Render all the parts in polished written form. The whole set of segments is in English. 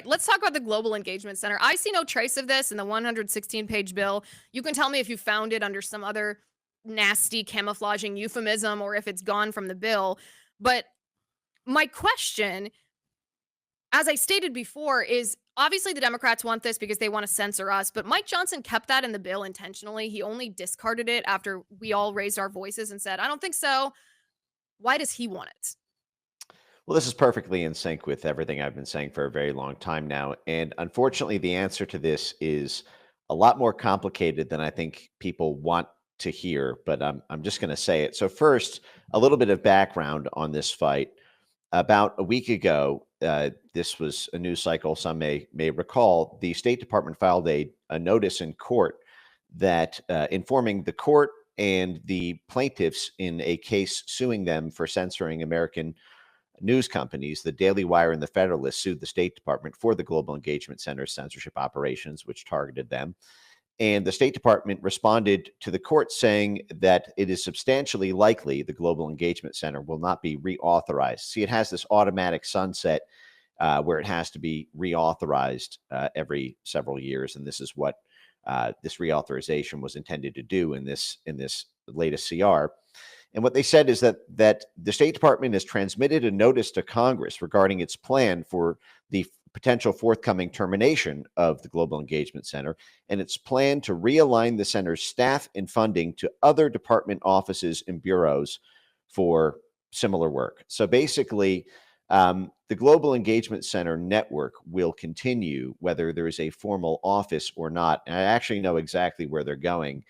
let's talk about the Global Engagement Center. I see no trace of this in the 116-page bill. You can tell me if you found it under some other nasty camouflaging euphemism or if it's gone from the bill. But my question, as I stated before, is obviously the Democrats want this because they want to censor us, but Mike Johnson kept that in the bill intentionally. He only discarded it after we all raised our voices and said, I don't think so. Why does he want it? Well, this is perfectly in sync with everything I've been saying for a very long time now. And unfortunately, the answer to this is a lot more complicated than I think people want to hear, but I'm just going to say it. So, first, a little bit of background on this fight. About a week ago, this was a news cycle some may recall. The State Department filed a notice in court that informing the court and the plaintiffs in a case suing them for censoring American news companies, the Daily Wire and the Federalist, sued the State Department for the Global Engagement Center's censorship operations, which targeted them. And the State Department responded to the court saying that it is substantially likely the Global Engagement Center will not be reauthorized. See, it has this automatic sunset where it has to be reauthorized every several years, and this is what this reauthorization was intended to do in this latest CR. And what they said is that the State Department has transmitted a notice to Congress regarding its plan for the potential forthcoming termination of the Global Engagement Center and its plan to realign the center's staff and funding to other department offices and bureaus for similar work. So basically, the Global Engagement Center network will continue whether there is a formal office or not. And I actually know exactly where they're going.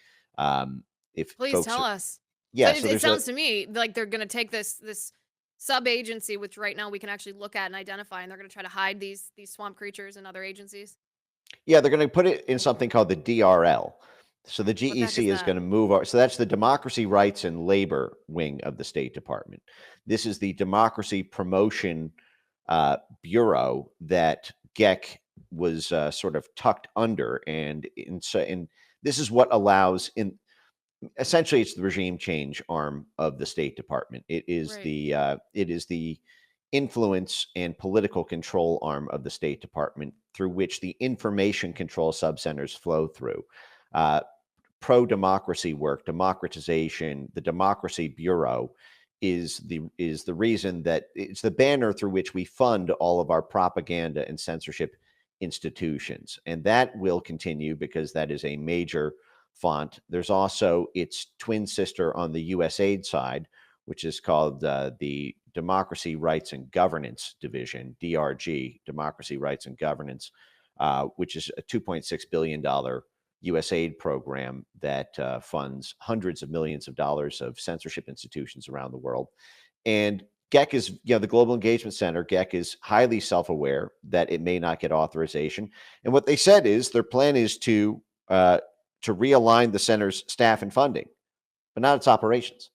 If Please folks tell are, us. So yeah, so it there's a sounds to me like they're going to take this sub agency, which right now we can actually look at and identify, and they're going to try to hide these swamp creatures and other agencies. Yeah, they're going to put it in something called the DRL. So the What the heck is GEC is that? going to so that's the Democracy, Rights, and Labor wing of the State Department. This is the Democracy Promotion Bureau that GEC was sort of tucked under, and this is what allows in essentially it's the regime change arm of the State Department. Right. It is the influence and political control arm of the State Department through which the information control subcenters flow through. Uh, Pro democracy work, democratization, the Democracy Bureau is the reason that it's the banner through which we fund all of our propaganda and censorship institutions, and that will continue because that is a major font. There's also its twin sister on the USAID side, which is called the Democracy, Rights, and Governance Division, DRG, Democracy, Rights, and Governance, which is a $2.6 billion USAID program that funds hundreds of millions of dollars of censorship institutions around the world. And GEC is, the Global Engagement Center, GEC is highly self-aware that it may not get authorization. And what they said is their plan is to realign the center's staff and funding, but not its operations.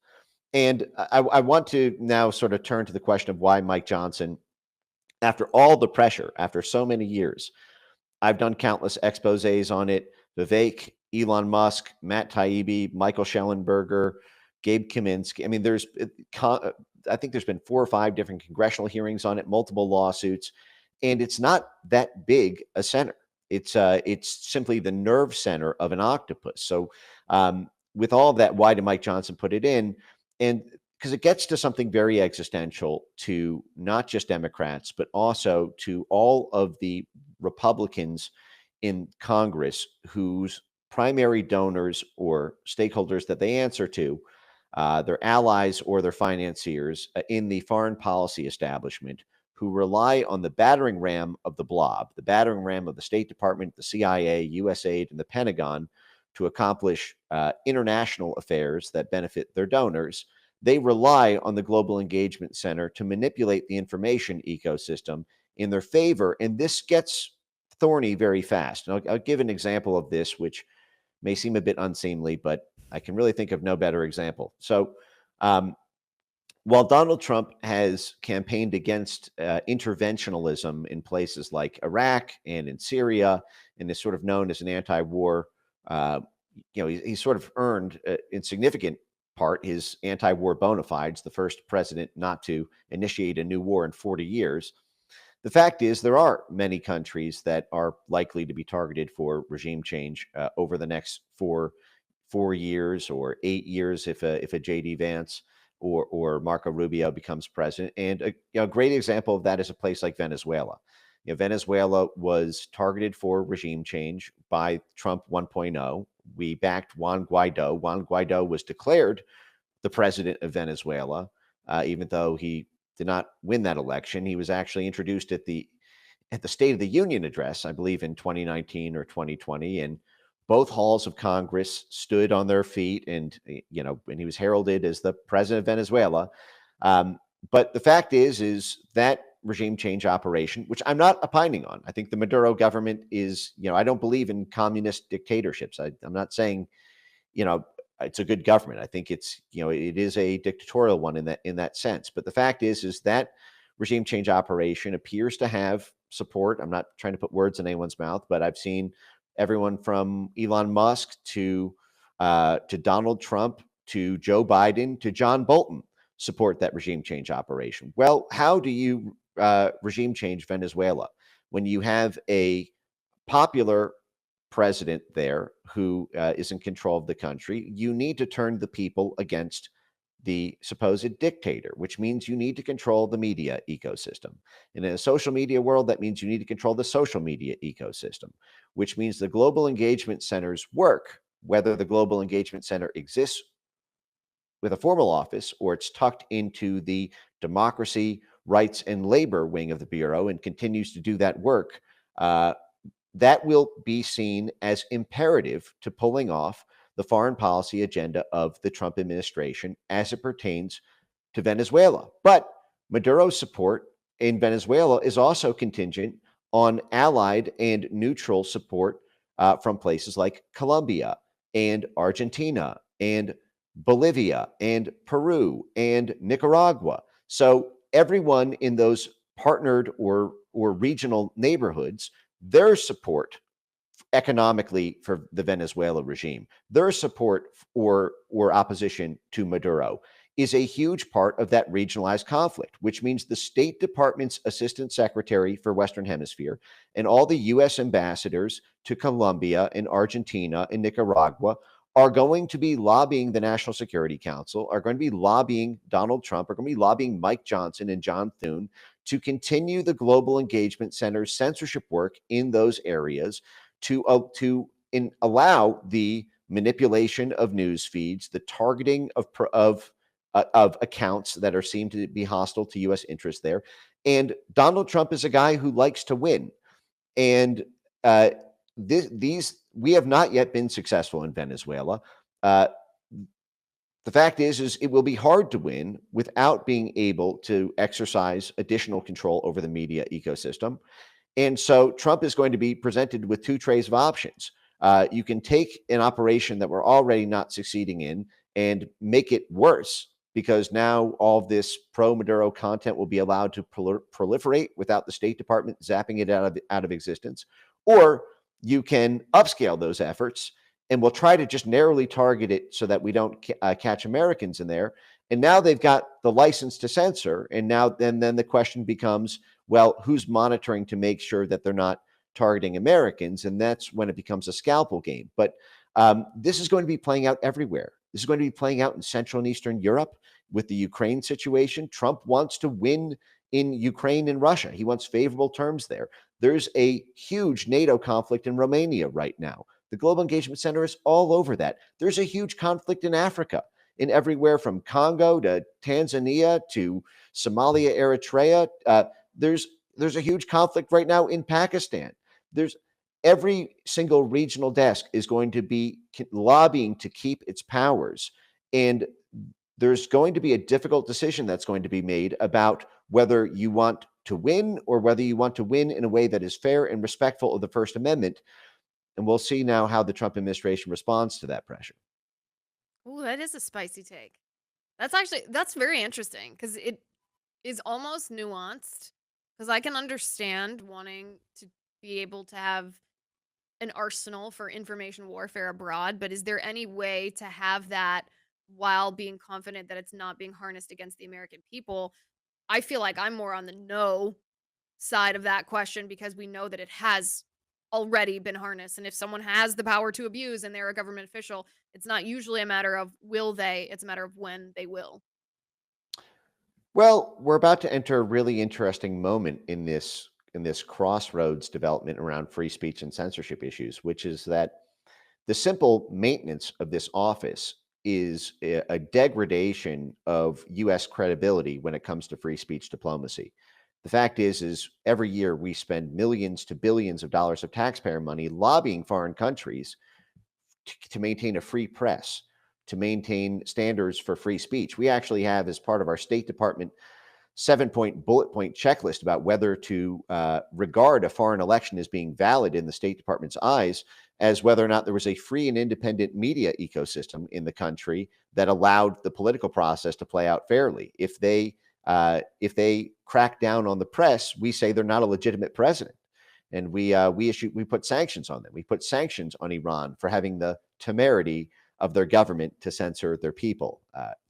And I want to now sort of turn to the question of why Mike Johnson, after all the pressure, after so many years, I've done countless exposés on it. Vivek, Elon Musk, Matt Taibbi, Michael Schellenberger, Gabe Kaminsky. I mean, I think there's been 4 or 5 different congressional hearings on it, multiple lawsuits, and it's not that big a center. It's simply the nerve center of an octopus. So, with all of that, why did Mike Johnson put it in? And because it gets to something very existential to not just Democrats, but also to all of the Republicans in Congress whose primary donors or stakeholders that they answer to, their allies or their financiers in the foreign policy establishment, who rely on the battering ram of the blob, the battering ram of the State Department, the CIA, USAID, and the Pentagon to accomplish international affairs that benefit their donors. They rely on the Global Engagement Center to manipulate the information ecosystem in their favor. And this gets thorny very fast. And I'll give an example of this, which may seem a bit unseemly, but I can really think of no better example. So, while Donald Trump has campaigned against interventionalism in places like Iraq and in Syria, and is sort of known as an anti-war, he's sort of earned, in significant part, his anti-war bona fides, the first president not to initiate a new war in 40 years. the fact is, there are many countries that are likely to be targeted for regime change over the next 4 years or 8 years if a JD Vance or Marco Rubio becomes president. And a great example of that is a place like Venezuela. Venezuela was targeted for regime change by Trump 1.0. We backed Juan Guaido. Juan Guaido was declared the president of Venezuela, even though he did not win that election. He was actually introduced at the State of the Union address, I believe, in 2019 or 2020, and both halls of Congress stood on their feet, and and he was heralded as the president of Venezuela. Um, but the fact is that regime change operation, which I'm not opining on. I think the Maduro government is, I don't believe in communist dictatorships. I'm not saying you know, it's a good government. I think it is a dictatorial one in that sense. But the fact is that regime change operation appears to have support. I'm not trying to put words in anyone's mouth, but I've seen everyone from Elon Musk to Donald Trump to Joe Biden to John Bolton support that regime change operation. Well, how do you regime change Venezuela when you have a popular president there who is in control of the country? You need to turn the people against the supposed dictator, which means you need to control the media ecosystem. And in a social media world, that means you need to control the social media ecosystem, which means the global engagement centers work, whether the global engagement center exists with a formal office or it's tucked into the democracy, rights, and labor wing of the Bureau and continues to do that work. Uh, that will be seen as imperative to pulling off the foreign policy agenda of the Trump administration as it pertains to Venezuela. But Maduro's support in Venezuela is also contingent on allied and neutral support from places like Colombia and Argentina and Bolivia and Peru and Nicaragua. So everyone in those partnered or regional neighborhoods, their support economically for the Venezuela regime, their support or opposition to Maduro is a huge part of that regionalized conflict, which means the State Department's Assistant Secretary for Western Hemisphere and all the U.S. ambassadors to Colombia and Argentina and Nicaragua are going to be lobbying the National Security Council, are going to be lobbying Donald Trump, are going to be lobbying Mike Johnson and John Thune to continue the Global Engagement Center's censorship work in those areas to allow the manipulation of news feeds, the targeting of accounts that are seen to be hostile to U.S. interests there. And Donald Trump is a guy who likes to win, and uh, these we have not yet been successful in Venezuela. Uh, the fact is it will be hard to win without being able to exercise additional control over the media ecosystem. And so Trump is going to be presented with two trays of options. You can take an operation that we're already not succeeding in and make it worse because now all of this pro Maduro content will be allowed to proliferate without the State Department zapping it out of existence. Or you can upscale those efforts and we'll try to just narrowly target it so that we don't catch Americans in there. And now they've got the license to censor. And now then the question becomes, well, who's monitoring to make sure that they're not targeting Americans? And that's when it becomes a scalpel game. But this is going to be playing out everywhere. This is going to be playing out in Central and Eastern Europe with the Ukraine situation. Trump wants to win in Ukraine and Russia. He wants favorable terms there. There's a huge NATO conflict in Romania right now. The Global Engagement Center is all over that. There's a huge conflict in Africa, in everywhere from Congo to Tanzania to Somalia, Eritrea. There's a huge conflict right now in Pakistan. There's every single regional desk is going to be lobbying to keep its powers, and there's going to be a difficult decision that's going to be made about whether you want to win or whether you want to win in a way that is fair and respectful of the First Amendment. And we'll see now how the Trump administration responds to that pressure. Ooh, that is a spicy take. That's very interesting because it is almost nuanced. Because I can understand wanting to be able to have an arsenal for information warfare abroad, but is there any way to have that while being confident that it's not being harnessed against the American people? I feel like I'm more on the no side of that question because we know that it has already been harnessed. And if someone has the power to abuse and they're a government official, it's not usually a matter of will they, it's a matter of when they will. Well, we're about to enter a really interesting moment in this crossroads development around free speech and censorship issues, which is that the simple maintenance of this office is a degradation of U.S. credibility when it comes to free speech diplomacy. The fact is every year we spend millions to billions of dollars of taxpayer money lobbying foreign countries to maintain a free press, to maintain standards for free speech. We actually have, as part of our State Department 7-point bullet point checklist about whether to regard a foreign election as being valid in the State Department's eyes, as whether or not there was a free and independent media ecosystem in the country that allowed the political process to play out fairly. If they crack down on the press, we say they're not a legitimate president, and we put sanctions on them. We put sanctions on Iran for having the temerity of their government to censor their people.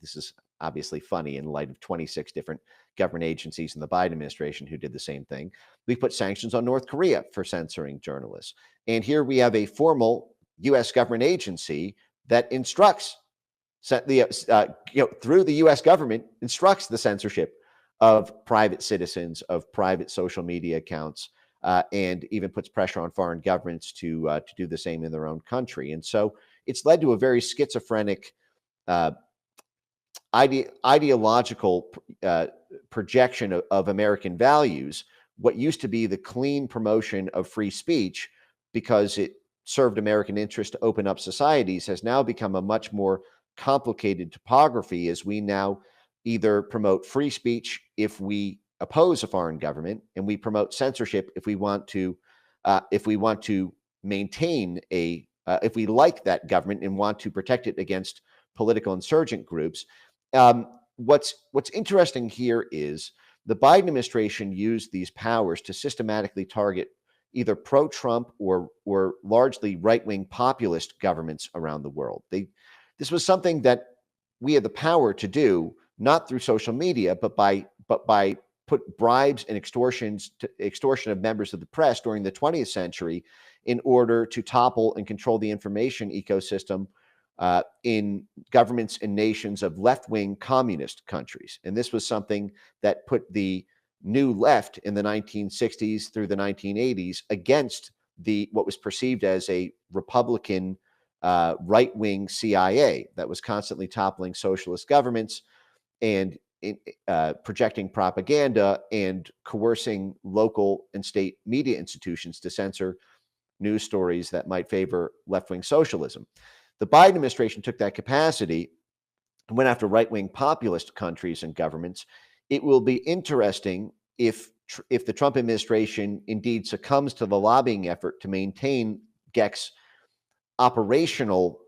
This is obviously funny in light of 26 different government agencies in the Biden administration who did the same thing. We put sanctions on North Korea for censoring journalists. And here we have a formal U.S. government agency that instructs through the U.S. government instructs the censorship of private citizens, of private social media accounts, and even puts pressure on foreign governments to do the same in their own country. And so it's led to a very schizophrenic uh, ideological projection of American values. What used to be the clean promotion of free speech, because it served American interest to open up societies, has now become a much more complicated topography, as we now either promote free speech if we oppose a foreign government, and we promote censorship if we want to maintain if we like that government and want to protect it against political insurgent groups. What's interesting here is the Biden administration used these powers to systematically target either pro-Trump or largely right-wing populist governments around the world. This was something that we had the power to do, not through social media, but by put bribes and extortion of members of the press during the 20th century in order to topple and control the information ecosystem in governments and nations of left-wing communist countries. And this was something that put the new left in the 1960s through the 1980s against what was perceived as a Republican right-wing CIA that was constantly toppling socialist governments and projecting propaganda and coercing local and state media institutions to censor news stories that might favor left-wing socialism. The Biden administration took that capacity and went after right-wing populist countries and governments. It will be interesting if the Trump administration indeed succumbs to the lobbying effort to maintain GEC's operational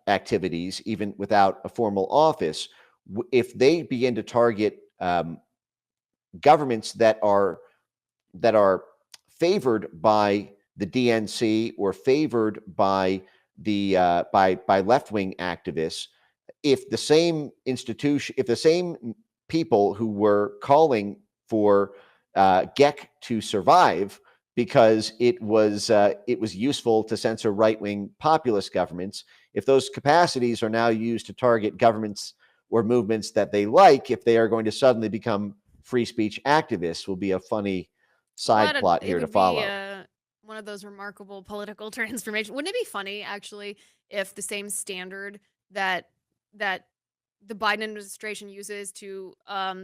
activities, even without a formal office, if they begin to target governments that are favored by the DNC or favored by by left-wing activists. If the same people who were calling for GEC to survive because it was useful to censor right-wing populist governments, if those capacities are now used to target governments or movements that they like, if they are going to suddenly become free speech activists, will be a funny side plot It here to would be follow. one of those remarkable political transformation. Wouldn't it be funny actually if the same standard that the Biden administration uses to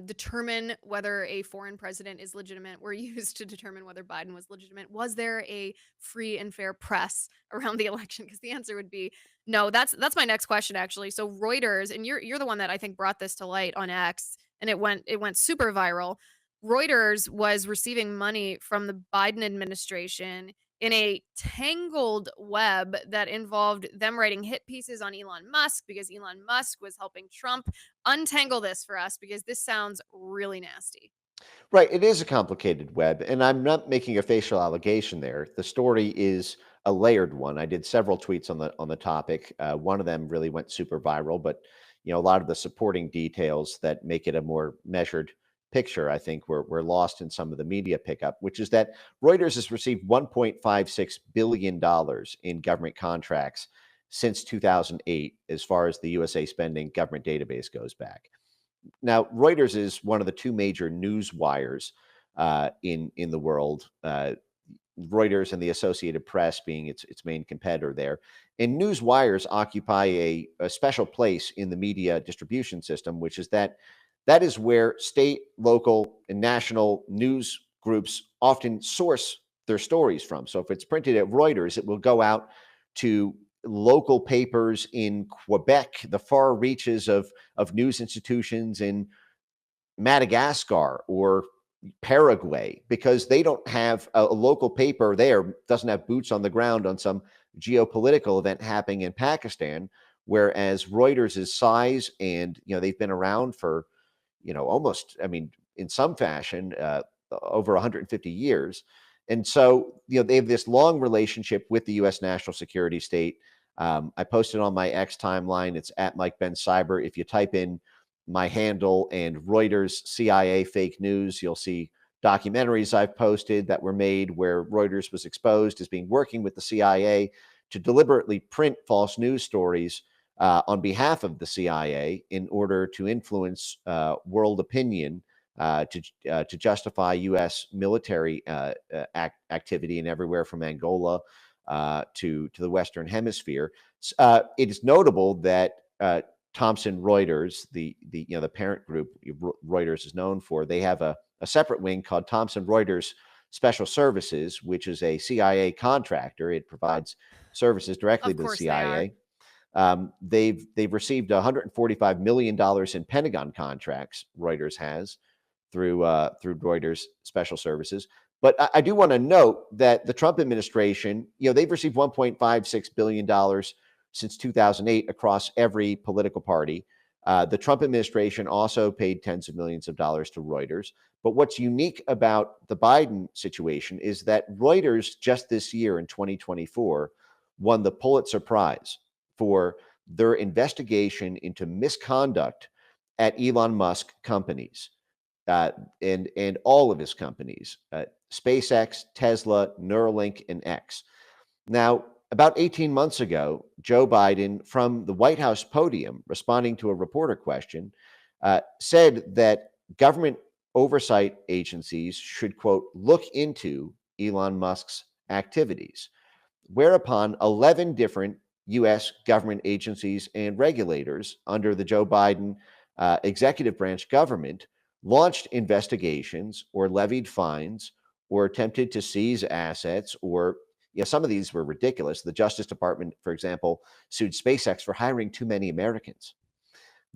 determine whether a foreign president is legitimate were used to determine whether Biden was legitimate? Was there a free and fair press around the election? Because the answer would be no. That's my next question actually. So Reuters, and you're the one that I think brought this to light on X, and it went super viral. Reuters was receiving money from the Biden administration in a tangled web that involved them writing hit pieces on Elon Musk because Elon Musk was helping Trump. Untangle this for us because this sounds really nasty. Right. It is a complicated web, and I'm not making a facial allegation there. The story is a layered one. I did several tweets on the topic. One of them really went super viral, but a lot of the supporting details that make it a more measured picture, I think, we're lost in some of the media pickup, which is that Reuters has received $1.56 billion in government contracts since 2008, as far as the USA Spending government database goes back. Now, Reuters is one of the two major news wires in the world. Reuters and the Associated Press being its main competitor there. And news wires occupy a special place in the media distribution system, which is that is where state, local, and national news groups often source their stories from. So if it's printed at Reuters, it will go out to local papers in Quebec, the far reaches of news institutions in Madagascar or Paraguay, because they don't have a local paper there, doesn't have boots on the ground on some geopolitical event happening in Pakistan. Whereas Reuters' size, and they've been around for almost, I mean, in some fashion, over 150 years. And so, they have this long relationship with the U.S. national security state. I posted on my X timeline. It's at Mike Ben Cyber. If you type in my handle and Reuters CIA fake news, you'll see documentaries I've posted that were made where Reuters was exposed as being working with the CIA to deliberately print false news stories on behalf of the CIA in order to influence world opinion to justify U.S. military activity in everywhere from Angola to the Western Hemisphere. It is notable that Thomson Reuters, the parent group Reuters is known for, they have a separate wing called Thomson Reuters Special Services, which is a CIA contractor. It provides services directly Of to the course they are. CIA. They've received $145 million in Pentagon contracts. Reuters has through Reuters Special Services. But I do want to note that the Trump administration, they've received $1.56 billion since 2008 across every political party. The Trump administration also paid tens of millions of dollars to Reuters. But what's unique about the Biden situation is that Reuters just this year in 2024 won the Pulitzer Prize for their investigation into misconduct at Elon Musk companies and all of his companies, SpaceX, Tesla, Neuralink, and X. Now, about 18 months ago, Joe Biden, from the White House podium, responding to a reporter question, said that government oversight agencies should, quote, look into Elon Musk's activities, whereupon 11 different U.S. government agencies and regulators under the Joe Biden executive branch government launched investigations or levied fines or attempted to seize assets, or some of these were ridiculous. The Justice Department, for example, sued SpaceX for hiring too many Americans,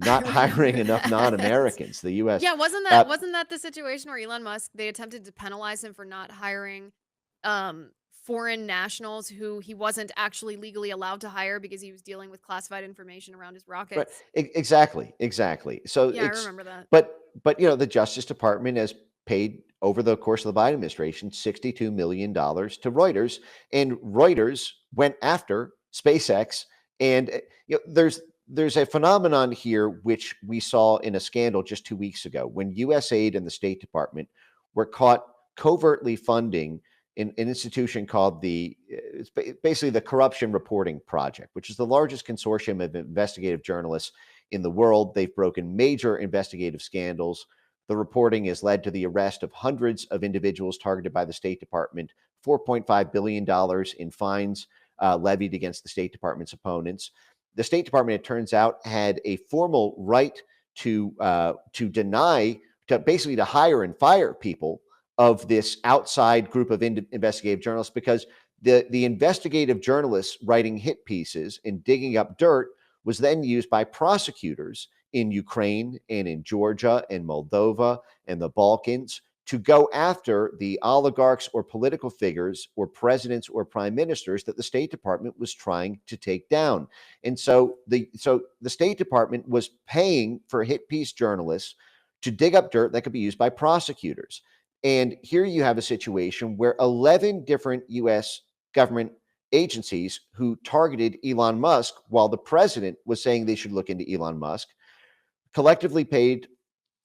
I not remember hiring enough that. non-Americans. The U.S. Yeah, wasn't that the situation where Elon Musk, they attempted to penalize him for not hiring foreign nationals who he wasn't actually legally allowed to hire because he was dealing with classified information around his Right. rockets? Exactly. So Yeah, I remember that. but the Justice Department has paid over the course of the Biden administration $62 million to Reuters, and Reuters went after SpaceX. And there's a phenomenon here which we saw in a scandal just 2 weeks ago when USAID and the State Department were caught covertly funding an institution called it's basically the Corruption Reporting Project, which is the largest consortium of investigative journalists in the world. They've broken major investigative scandals. The reporting has led to the arrest of hundreds of individuals targeted by the State Department, $4.5 billion in fines levied against the State Department's opponents. The State Department, it turns out, had a formal right to deny, to basically to hire and fire people of this outside group of investigative journalists, because the investigative journalists writing hit pieces and digging up dirt was then used by prosecutors in Ukraine and in Georgia and Moldova and the Balkans to go after the oligarchs or political figures or presidents or prime ministers that the State Department was trying to take down. And so the State Department was paying for hit piece journalists to dig up dirt that could be used by prosecutors. And here you have a situation where 11 different U.S. government agencies who targeted Elon Musk while the president was saying they should look into Elon Musk collectively paid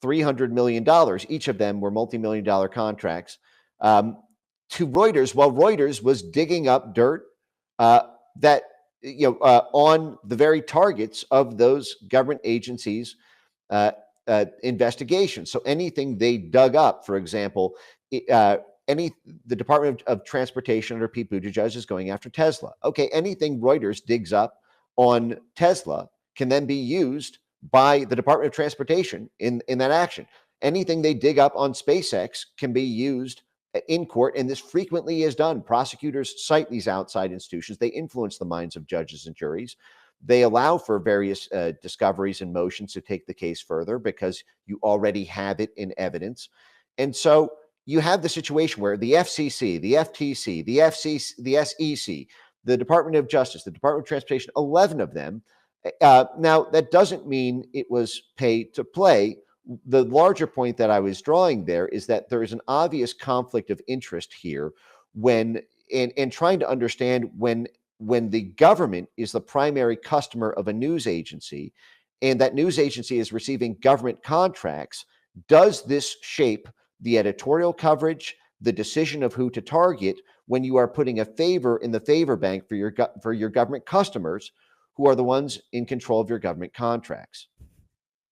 $300 million. Each of them were multi-million dollar contracts to Reuters, while Reuters was digging up dirt that on the very targets of those government agencies' uh, investigations. So anything they dug up, for example, any the Department of Transportation under Pete Buttigieg is going after Tesla. Okay, anything Reuters digs up on Tesla can then be used by the Department of Transportation in that action. Anything they dig up on SpaceX can be used in court, and this frequently is done. Prosecutors cite these outside institutions. They influence the minds of judges and juries. They allow for various discoveries and motions to take the case further because you already have it in evidence. And so you have the situation where the FCC, the FTC, the FCC, the SEC, the Department of Justice, the Department of Transportation, 11 of them. Now, that doesn't mean it was pay to play. The larger point that I was drawing there is that there is an obvious conflict of interest here when and trying to understand when the government is the primary customer of a news agency and that news agency is receiving government contracts, does this shape the editorial coverage, the decision of who to target when you are putting a favor in the favor bank for your government customers who are the ones in control of your government contracts?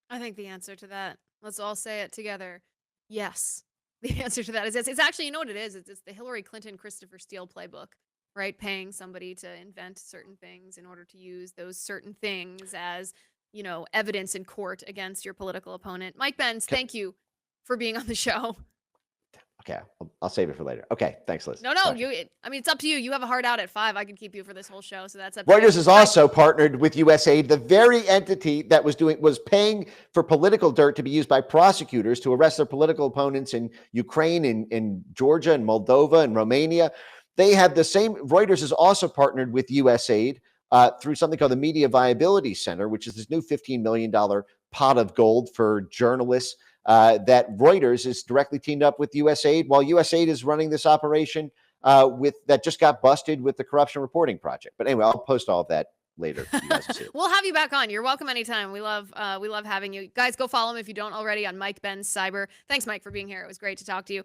I think the answer to that, let's all say it together. Yes. The answer to that is yes. It's actually, you know what it is? It's the Hillary Clinton, Christopher Steele playbook, right? Paying somebody to invent certain things in order to use those certain things as, evidence in court against your political opponent. Mike Benz, Okay, thank you for being on the show. okay, I'll save it for later. Okay, thanks, Liz. No, Talk to you. it's up to you. You have a hard out at 5. I could keep you for this whole show, so that's up to you. Reuters is also partnered with USAID, the very entity that was paying for political dirt to be used by prosecutors to arrest their political opponents in Ukraine, in Georgia, and Moldova, and Romania. They have the same. Reuters is also partnered with USAID through something called the Media Viability Center, which is this new $15 million pot of gold for journalists that Reuters is directly teamed up with USAID, while USAID is running this operation with that just got busted with the Corruption Reporting Project. But anyway, I'll post all of that later. You guys will see it. We'll have you back on. You're welcome anytime. We love having you. Guys, go follow him if you don't already on Mike Benz Cyber. Thanks, Mike, for being here. It was great to talk to you.